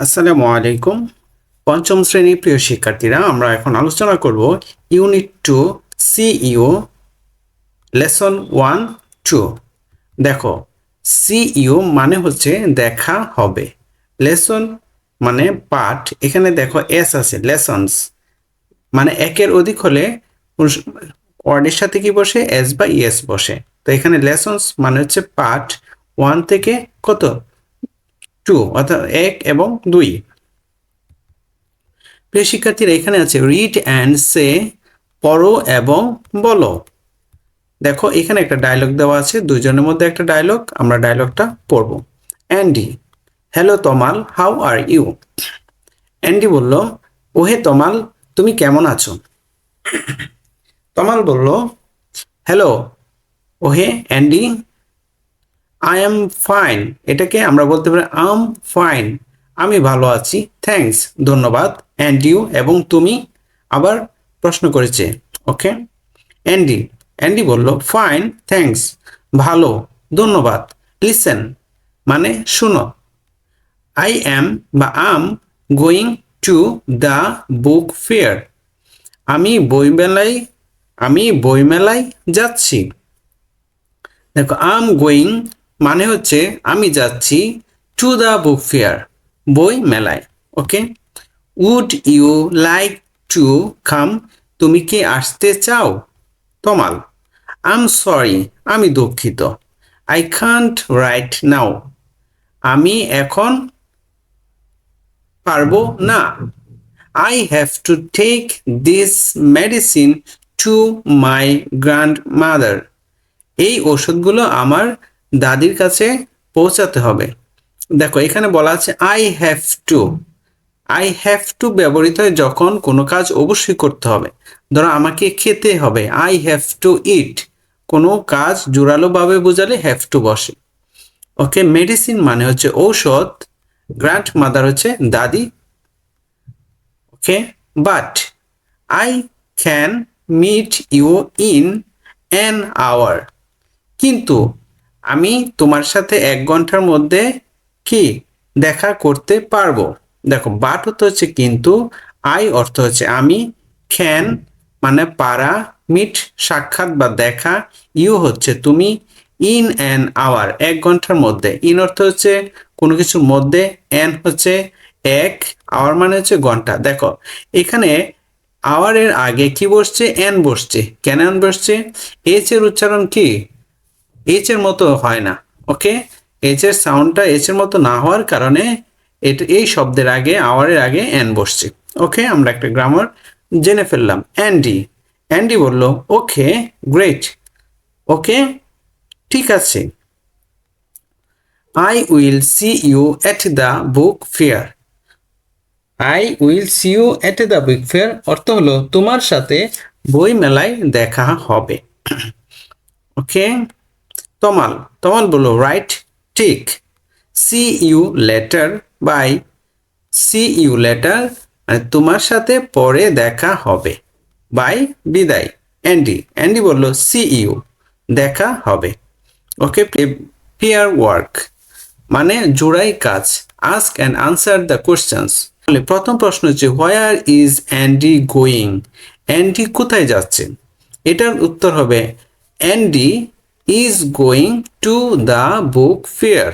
আসসালামু আলাইকুম। পঞ্চম শ্রেণীর প্রিয় শিক্ষার্থীরা, আমরা এখন আলোচনা করব ইউনিট 2 সিইও লেসন 1-2। দেখো, সিইও মানে হচ্ছে দেখা হবে, লেসন মানে পাঠ। এখানে দেখো এস আছে, লেসনস মানে একের অধিক হলে ওয়ার্ডের সাথে কি বসে, এস বা ইএস বসে। তো এখানে লেসনস মানে হচ্ছে পাঠ 1 থেকে কত 2, অর্থাৎ 1 এবং 2। প্রিয় শিক্ষার্থীরা, এখানে আছে রিড অ্যান্ড সে, পড়ো এবং বলো। দেখো এখানে একটা ডায়লগ দেওয়া আছে, দুইজনের মধ্যে একটা ডায়লগ, আমরা ডায়লগটা পড়ব। Andy, hello Tamal, how are you? Andy বলল, ওহে তমাল, তুমি কেমন আছো? তমাল বলল, হ্যালো ওহে অ্যান্ডি, আই এম ফাইন। এটাকে আমরা বলতে পারি আম ফাইন, আমি ভালো আছি, থ্যাঙ্কস, ধন্যবাদ, অ্যান্ড ইউ, এবং তুমি? আবার প্রশ্ন করেছে। ওকে, অ্যান্ডি অ্যান্ডি বলল, ফাইন থ্যাঙ্কস, ভালো, ধন্যবাদ, লিসেন মানে শুনো, আই অ্যাম বা am going to the book fair, আমি বইমেলায় আমি বইমেলায় যাচ্ছি। দেখো, আম গোয়িং মানে হচ্ছে আমি যাচ্ছি, টু দ্য বুক ফেয়ার বই মেলায়। Okay, would you like to come, তুমি কি আসতে চাও? তমাল, আম সরি, আমি দুঃখিত, আই কান্ট রাইট নাও, আমি এখন পারবো না, I have to take this medicine to my grandmother, এই ওষুধগুলো আমার দাদির কাছে পৌঁছাতে হবে। দেখো এখানে বলা আছে I have two. I have two ব্যবহৃত হয় যখন কোনো কাজ অবশ্যই করতে হবে। ধরো আমাকে খেতে হবে, আই হ্যাভ টু ইট। কোনো কাজ জোরালোভাবে বোঝালে হ্যাভ টু বসে। ওকে, মেডিসিন মানে হচ্ছে ঔষধ, গ্র্যান্ড মাদার হচ্ছে দাদি। Okay, but I can meet you in an hour, কিন্তু আমি তোমার সাথে 1 ঘন্টার মধ্যে কি দেখা করতে পারবো। দেখো, বাট অর্থ হচ্ছে কিন্তু, আই অর্থ হচ্ছে আমি, ক্যান মানে পারা, মিট সাক্ষাৎ বা দেখা, ইউ হচ্ছে তুমি, ইন অ্যান আওয়ার 1 ঘন্টার মধ্যে, ইন অর্থ হচ্ছে কোনো কিছুর মধ্যে, অ্যান হচ্ছে এক, আওয়ার মানে হচ্ছে ঘন্টা। দেখো এখানে আওয়ারের আগে কি বসছে, অ্যান বসছে। কেন অ্যান বসছে? এইচ এর উচ্চারণ কি এইচ এর মতো হয় না। ওকে, এইচ এর সাউন্ডটা এইচ এর মতো না হওয়ার কারণে এই শব্দের আগে, আওয়ারের আগে এন বসছে। ওকে, আমরা একটা গ্রামার জেনে ফেললাম। অ্যান্ডি অ্যান্ডি বলল, ওকে গ্রেট, ওকে ঠিক আছে, I will see you at the book fair. I will see you at the book fair অর্থ হলো তোমার সাথে বই মেলায় দেখা হবে। ওকে, তমাল তমাল বলল, রাইট ঠিক, see you later bye, see you later মানে তোমার সাথে পরে দেখা হবে, বাই বিদায়। অ্যান্ডি অ্যান্ডি বলল, সি ইউ দেখা হবে। ওকে, পেয়ার ওয়ার্ক মানে জোড়াই কাজ, ask and answer the questions. প্রথম প্রশ্ন হচ্ছে, where is Andy going? Andy কোথায় যাচ্ছে? এটার উত্তর হবে, Andy is going to the book fair.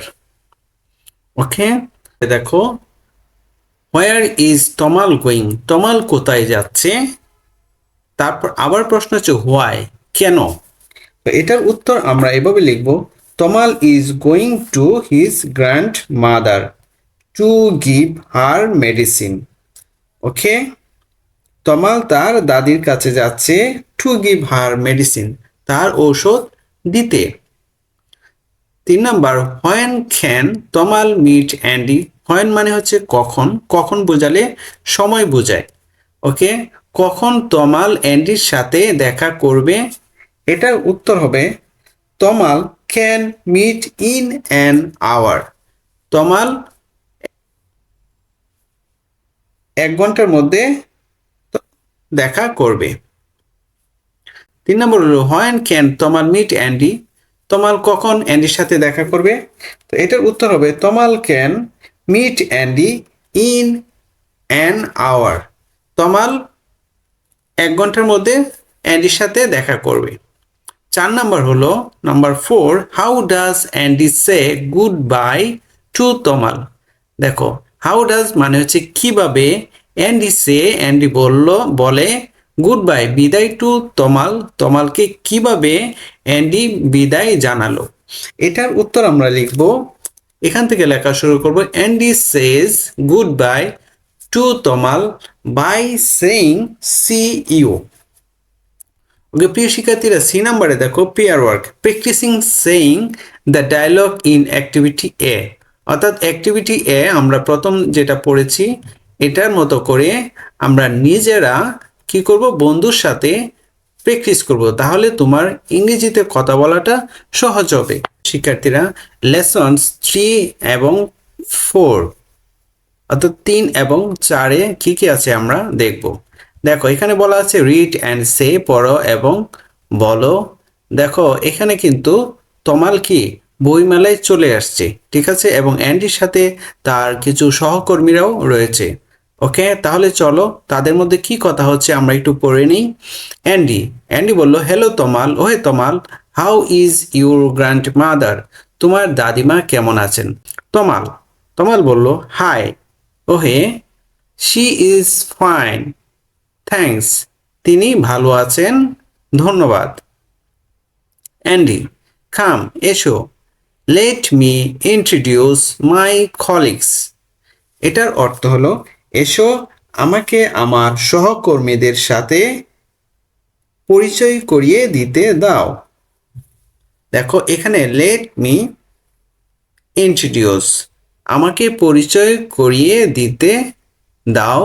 Okay, দেখো, হোয়ার ইজ তমাল গোয়িং? তমাল কোথায় যাচ্ছে? তারপর আবার প্রশ্ন হচ্ছে হোয়াই, কেন? তো এটার উত্তর আমরা এভাবে লিখব, Tamal is going to his grandmother to give her medicine. Okay, Tamal তার দাদির কাছে যাচ্ছে, টু গিভ হার মেডিসিন তার ঔষধ দিতে। 3 number, when can Tamal meet Andy? When মানে হচ্ছে কখন, কখন বোঝালে সময় বোঝায়। ওকে, কখন তমাল অ্যান্ডির সাথে দেখা করবে? এটার উত্তর হবে, Tamal can meet in an hour. Tamal 1 ঘন্টার মধ্যে দেখা করবে। 3 নম্বর হলো, when can Tamal meet Andy? Tamal কখন অ্যান্ডির সাথে দেখা করবে? তো এটার উত্তর হবে, Tamal can meet Andy in an hour. Tamal 1 ঘন্টার মধ্যে অ্যান্ডির সাথে দেখা করবে। 4 নাম্বার হলো number 4, how does Andy say good bye to Tamal. দেখো হাউ ডাজ মানে হচ্ছে কিভাবে, অ্যান্ডি বলে গুড বাই বিদায় টু তমাল, তমালকে কিভাবে অ্যান্ডি বিদায় জানালো। এটার উত্তর আমরা লিখব, এখান থেকে লেখা শুরু করব। Andy says goodbye to Tamal by saying see you. Okay প্রিয় শিক্ষার্থীরা, সি নাম্বারে দেখো pair work, practising saying the dialogue in activity A. অর্থাৎ অ্যাক্টিভিটি এ আমরা প্রথম যেটা পড়েছি এটার মতো করে আমরা নিজেরা কি করব, বন্ধুর সাথে প্র্যাকটিস করব, তাহলে তোমার ইংরেজিতে কথা বলাটা সহজ হবে। শিক্ষার্থীরা, লেসনস 3 এবং 4 অর্থাৎ 3 এবং 4-এ কি কি আছে আমরা দেখব। দেখো এখানে বলা আছে রিড অ্যান্ড সে, পড়ো এবং বলো। দেখো এখানে কিন্তু তমাল কি বইমেলায় চলে আসছে, ঠিক আছে, এবং অ্যান্ডির সাথে তার কিছু সহকর্মীরাও রয়েছে। ওকে, তাহলে চলো তাদের মধ্যে কি কথা হচ্ছে আমরা একটু পড়ে নিই। অ্যান্ডি বলল, হ্যালো তমাল, ওহে Tamal, how is your grandmother. তোমার দাদিমা কেমন আছেন? তমাল বলল, হাই, ওহে, শি ইজ ফাইন, থ্যাঙ্কস, তিনি ভালো আছেন, ধন্যবাদ। অ্যান্ডি, কাম, এসো, লেট মি ইন্ট্রোডিউস মাই কলিগস। এটার অর্থ হলো, এসো আমাকে আমার সহকর্মীদের সাথে পরিচয় করিয়ে দিতে দাও। দেখো এখানে লেট মি ইন্ট্রোডিউস, আমাকে পরিচয় করিয়ে দিতে দাও,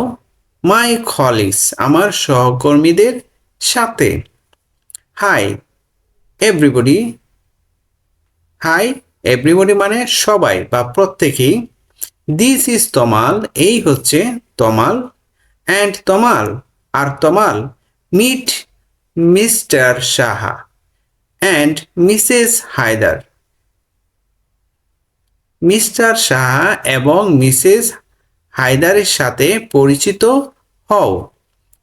মাই কলিগস, আমার সহকর্মীদের সাথে। হাই এভরিবডি, হাই এভরিবডি মানে সবাই বা প্রত্যেকেই। দিস ইজ তমাল, এই হচ্ছে তমাল। অ্যান্ড তমাল, আর Tamal. Meet Mr Saha and Mrs Haidar, Mr Saha এবং মিসেস হায়দারের সাথে পরিচিত হও।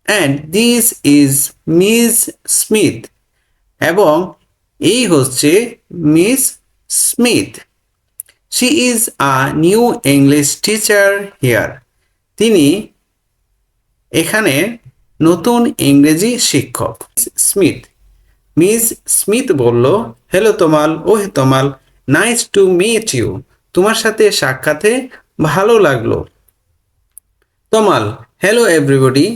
And this is Miss Smith, এবং এই হচ্ছে Miss Smith. She is a new English teacher here, তিনি এখানে নতুন ইংরেজি শিক্ষক। স্মিথ, মিস স্মিথ বলল, হ্যালো তমাল, ওহে Tamal, nice to meet you, তোমার সাথে সাক্ষাতে ভালো লাগলো। তমাল, হ্যালো এভরিবডি,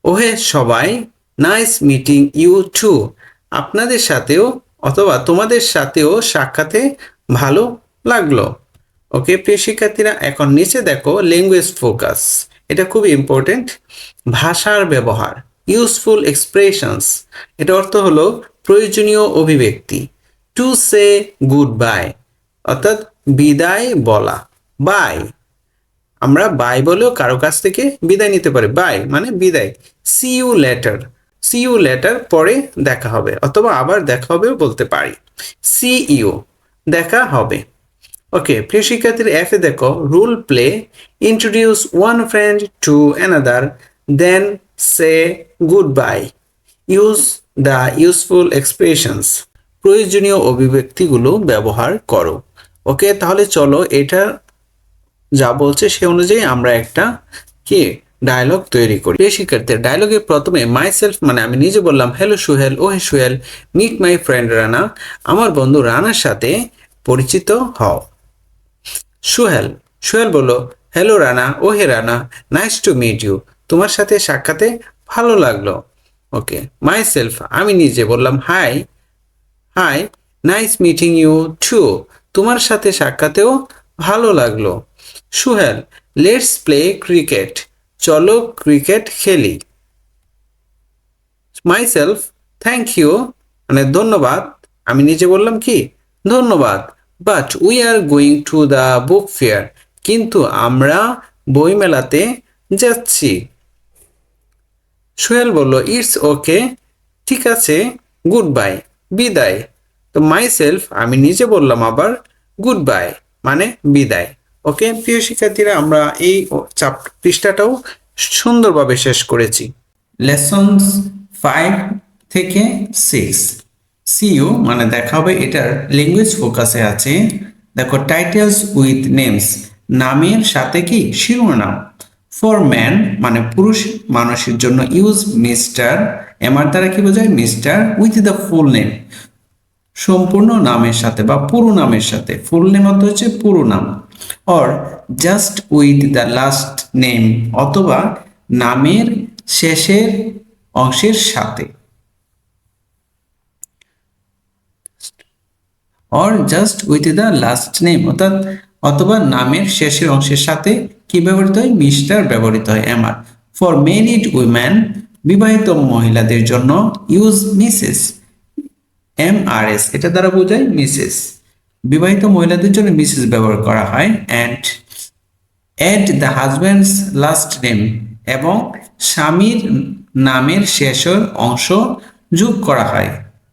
ওহে সবাই, নাইস মিটিং ইউ টু, আপনাদের সাথেও অথবা তোমাদের সাথেও সাক্ষাতে ভালো লাগলো। ওকে প্রিয় শিক্ষার্থীরা, এখন নিচে দেখো ল্যাঙ্গুয়েজ ফোকাস, এটা খুব ইম্পর্টেন্ট। ভাষার ব্যবহার, ইউজফুল এক্সপ্রেশনস, এটা অর্থ হলো প্রয়োজনীয় অভিব্যক্তি। টু সে গুড বাই, অর্থাৎ বিদায় বলা। বাই, আমরা বাই বলেও কারো কাছ থেকে বিদায় নিতে পারি, বাই মানে বিদায়। See you later, see you later পরে দেখা হবে অথবা আবার দেখা হবে বলতে পারি। সি ইউ দেখা হবে। ওকে প্রিয় শিক্ষার্থীর, এফে দেখো role play, introduce one friend to another, then say good bye, use the useful expressions, প্রয়োজনীয় অভিব্যক্তিগুলো ব্যবহার করো। ওকে তাহলে চলো এটা যা বলছে সে অনুযায়ী আমরা একটা কি ডায়লগ তৈরি করি। প্রিয় শিক্ষার্থীর, ডায়লগের প্রথমে মাই সেলফ মানে আমি নিজে বললাম, হ্যালো সুহেল, ওহে Suhel, meet my friend Rana, আমার বন্ধু রানার সাথে পরিচিত হও। সুহেল, সুহেল বলল, হ্যালো রানা, ওহে Rana, nice to meet you, তোমার সাথে সাক্ষাতে ভালো লাগলো। ওকে মাই সেলফ, আমি নিজে বললাম, hi, hi, nice meeting you too, তোমার সাথে সাক্ষাতেও ভালো লাগলো। সুহেল, লেটস প্লে ক্রিকেট, চলো ক্রিকেট খেলি। মাই সেলফ, থ্যাংক ইউ মানে ধন্যবাদ, আমি নিজে বললাম কি ধন্যবাদ। But we are going to the book fair, কিন্তু আমরা বইমেলাতে যাচ্ছি। সোহেল বলল, ইটস ওকে, ঠিক আছে, গুড বাই, বিদায়। তো মাই সেলফ আমি নিজে বললাম আবার গুড বাই মানে বিদায়, ওকে প্রিয় শিক্ষার্থীরা, আমরা এই পৃষ্ঠাটাও সুন্দরভাবে শেষ করেছি। লেসন্স 5 থেকে 6 সিইউ মানে দেখা হবে, এটার ল্যাঙ্গুয়েজ ফোকাসে আছে। দেখো টাইটেলস উইথ নেমস, নামের সাথে কি শিরোনাম। ফর ম্যান মানে পুরুষ মানুষের জন্য ইউজ মিস্টার, এমআর দ্বারা কি বোঝায় mister, with the full name সম্পূর্ণ নামের সাথে বা পুরো নামের সাথে, ফুল নেম অর্থ হচ্ছে পুরো নাম। Or just with the last name অথবা নামের শেষের অংশের সাথে। Or just with the last name অর্থাৎ অথবা নামের শেষের অংশের সাথে কি ব্যবহৃত হয়, মিস্টার ব্যবহৃত হয় এমআর। ফর ম্যারিড উইমেন বিবাহিত মহিলাদের জন্য ইউজ মিসেস, এমআরএস এটা দ্বারা বোঝায় মিসেস। বিবাহিত মহিলাদের জন্য মিসেস ব্যবহার করা হয়। And add the husband's last name এবং স্বামীর নামের শেষের অংশ যোগ করা হয়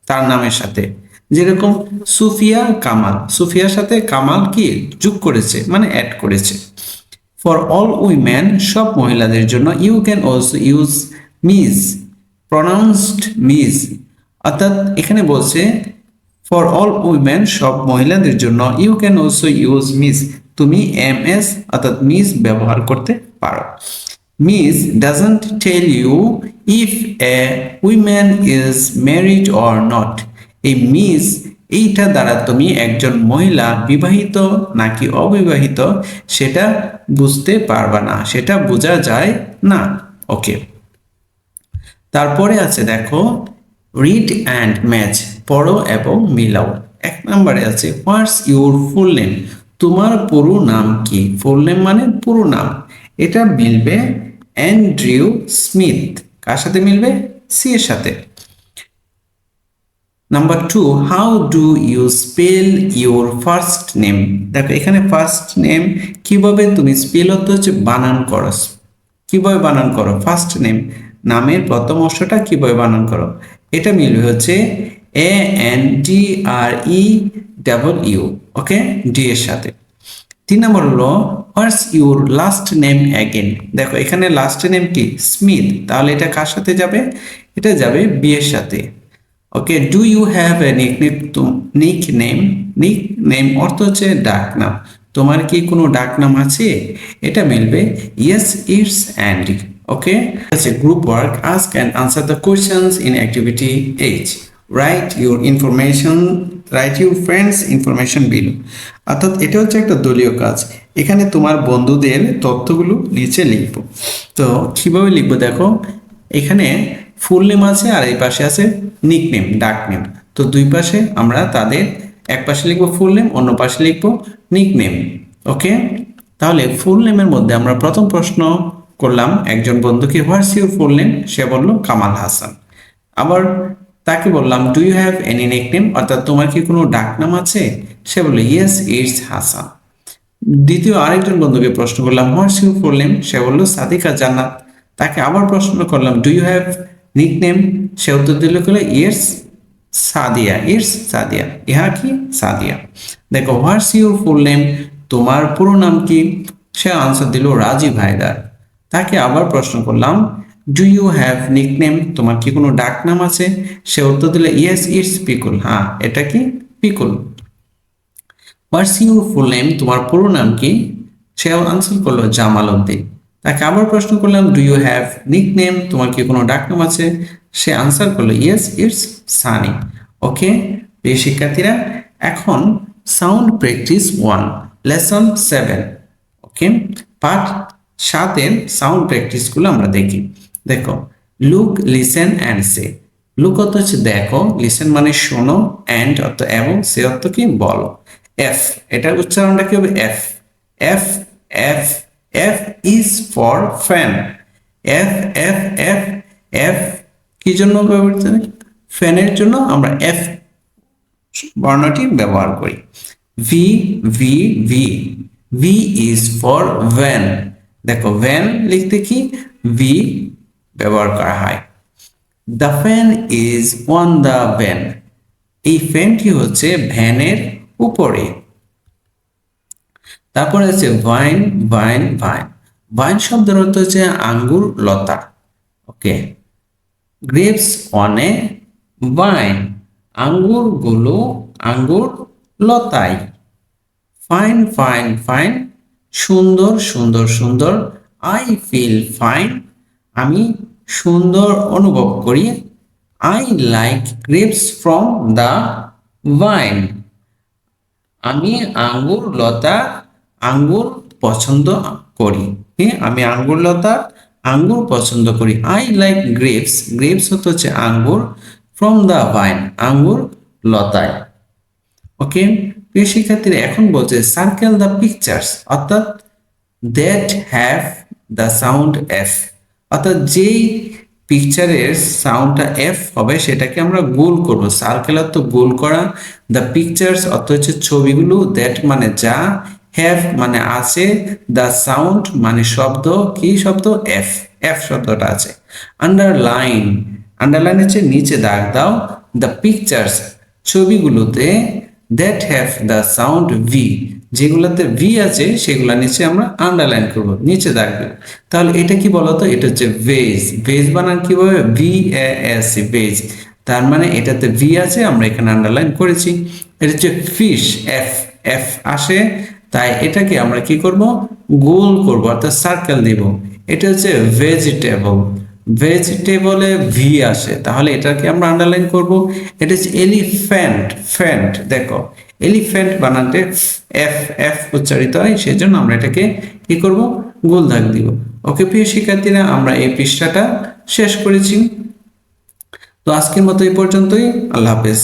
তার নামের সাথে। যেরকম সুফিয়া কামাল, সুফিয়ার সাথে কামাল কি যোগ করেছে মানে অ্যাড করেছে। ফর অল উইমেন সব মহিলাদের জন্য you can also use Ms, pronounced Ms, অর্থাৎ এখানে বলছে ফর অল উইমেন সব মহিলাদের জন্য you can also use Ms, তুমি এমএস অর্থাৎ মিস ব্যবহার করতে পারো। Ms doesn't tell you if a women is married or not, এই মিস এইটা দ্বারা তুমি একজন মহিলা বিবাহিত নাকি অবিবাহিত সেটা বুঝতে পারবা না, সেটা বোঝা যায় না। ওকে, তারপরে আছে দেখো রিড অ্যান্ড ম্যাচ, পড়ো এবং মিলাও। এক নম্বরে আছে হোয়াটস ইউর ফুল নেম, তোমার পুরো নাম কি। ফুল নেম মানে পুরো নাম, এটা মিলবে অ্যান্ড্রিউ স্মিথ, কার সাথে মিলবে, সি এর সাথে। Number 2, how do you spell your first name, দেখো এখানে ফার্স্ট নেম কিভাবে তুমি স্পেল অর্থ হচ্ছে বানান করো, কিভাবে বানান করো ফার্স্ট নেম, নামের প্রথম অংশটা কিভাবে বানান করো, এটা মিলবে হচ্ছে ANDREW, ওকে ডি এর সাথে। 3 নম্বর হলো what's your last name again, দেখো এখানে লাস্ট নেম কি স্মিথ, তাহলে এটা কার সাথে যাবে, এটা যাবে বি এর সাথে। Okay, do you have a nickname, nickname অর্থ হচ্ছে ডাকনাম, তোমার কি কোনো ডাকনাম আছে, এটা মিলবে ইয়েস ইটস অ্যান্ডি। ওকে, আচ্ছা group work, ask and answer the questions in activity H, write your information, write your friends information below, অর্থাৎ এটা হচ্ছে একটা দলীয় কাজ, এখানে তোমার বন্ধুদের তথ্যগুলো নিচে লিখবো। তো কিভাবে লিখবো দেখো, এখানে ফুল নেম আছে আর এই পাশে আছে নিকনেম ডাক নেম, তো দুই পাশে আমরা তাদের এক পাশে লিখবো ফুল নেম, অন্য পাশে লিখবো নিকনেম। ওকে, তাহলে ফুল নেমের মধ্যে আমরা প্রথম প্রশ্ন করলাম একজন বন্ধুকে হোয়াটস ইউর ফুল নেম, সে বলল কামাল হাসান। আবার তাকে বললাম do you have any nickname, অর্থাৎ তোমার কি কোনো ডাকনাম আছে, সে বলল ইয়েস ইটস হাসান। দ্বিতীয় আরেকজন বন্ধুকে প্রশ্ন করলাম হোয়াটস ইউর ফুল নেম, সে বলল সাদিকা জান্নাত। তাকে আবার প্রশ্ন করলাম ডু ইউ হ্যাভ নিকনেম, সে উত্তর দিল ইয়েস সাদিয়া, ইটস সাদিয়া, ইহা কি সাদিয়া। দেখো হোয়াটস ইউর ফুল নেম, তোমার পুরো নাম কি, সে আনসার দিল রাজীব হায়দার। তাকে আবার প্রশ্ন করলাম ডু ইউ হ্যাভ নিকনেম, তোমার কি কোনো ডাকনাম আছে, সে উত্তর দিল ইয়েস ইটস পিকুল, হ্যাঁ এটা কি পিকুল। হোয়াটস ইউর ফুল নেম, তোমার পুরো নাম কি, সে আনসার করলো জামাল উদ্দিন। তাকে আবার প্রশ্ন করলাম ডু ইউ হ্যাভ নিকনেম, তোমার কি কোনো ডাকনাম আছে, সে আনসার করলো ইয়েস ইটস সানি। ওকে প্রিয় শিক্ষার্থীরা, এখন সাউন্ড প্র্যাকটিস 1 লেসন 7, ওকে পার্ট 7 এর সাউন্ড প্র্যাকটিসগুলো আমরা দেখি। দেখো look, listen and say, look অর্থ হচ্ছে দেখো, লিসেন মানে শোনো, অ্যান্ড অর্থ এবং, সে অর্থ কি বলো। এফ, এটার উচ্চারণটা কি হবে F, F F F is for fan, F F F F কি জন্য ব্যবহৃত হয়, ফ্যানের জন্য আমরা এফ বর্ণটি ব্যবহার করি। V V V, V is for van, দেখো ভ্যান লিখতে কি ভি ব্যবহার করা হয়। The fan is on the van, এই ফ্যানটি হচ্ছে ভ্যানের উপরে। তারপরে আছে ভাইন, ভাইন, ভাইন। ভাইন শব্দের অর্থ হচ্ছে আঙ্গুর লতা। ওকে, গ্রেপস অন এ ভাইন, আঙ্গুরগুলো আঙ্গুর লতায়। ফাইন, ফাইন, ফাইন, সুন্দর, সুন্দর, সুন্দর। আই ফিল ফাইন, আমি সুন্দর অনুভব করি। I like grapes from the vine, আমি আঙ্গুর লতা আঙ্গুর পছন্দ করি। হ্যাঁ, আমি আঙ্গুর লতা আঙ্গুর পছন্দ করি। আই লাইক গ্রেপস, গ্রেপস হচ্ছে আঙ্গুর, ফ্রম দ্য ভাইন, আঙ্গুর লতায়। ওকে, প্রিয় শিক্ষার্থীরা, এখন বলছে সার্কেল দ্য পিকচার্স, অর্থাৎ that have the sound F, অর্থাৎ যেই পিকচারের সাউন্ডটা এফ হবে সেটাকে আমরা গোল করব। সার্কেল অর্থ গোল করা, দ্য পিকচার্স অর্থ হচ্ছে ছবিগুলো, দ্যাট মানে যা, হ্যাভ মানে আছে, দ্য সাউন্ড মানে শব্দ, কি শব্দ, এফ, এফ শব্দটা আছে। আন্ডারলাইন, আন্ডারলাইন হচ্ছে নিচে দাগ দাও, দ্য পিকচার্স ছবিগুলোতে, that have the sound V, যেগুলোতে ভি আছে সেগুলো নিচে আমরা আন্ডারলাইন করব, নিচে দাগ দেব। তাহলে এটা কি বলতো, এটা হচ্ছে ভেজ। ভেজ বানান কিভাবে, ভি এ এস, ভেজ। তার মানে এটাতে ভি আছে, আমরা এখানে আন্ডারলাইন করেছি। এটা হচ্ছে ফিশ, এফ, এফ আসে, তাই এটাকে আমরা কি করব, গোল করব, অর্থাৎ সার্কেল দিব। এটা হচ্ছে ভেজিটেবল, ভেজিটেবলে ভি আসে, তাহলে এটাকে আমরা আন্ডারলাইন করব। এটা হচ্ছে এলিফ্যান্ট, ফ্যান্ট, দেখো এলিফ্যান্ট বানাতে এফ, এফ উচ্চারিত হয়, সেজন্য আমরা এটাকে কি করব, গোল দাগ দিব। ওকে প্রিয় শিক্ষার্থীরা, আমরা এই পৃষ্ঠাটা শেষ করেছি। তো আজকের মতো এই পর্যন্তই, আল্লাহ হাফেজ।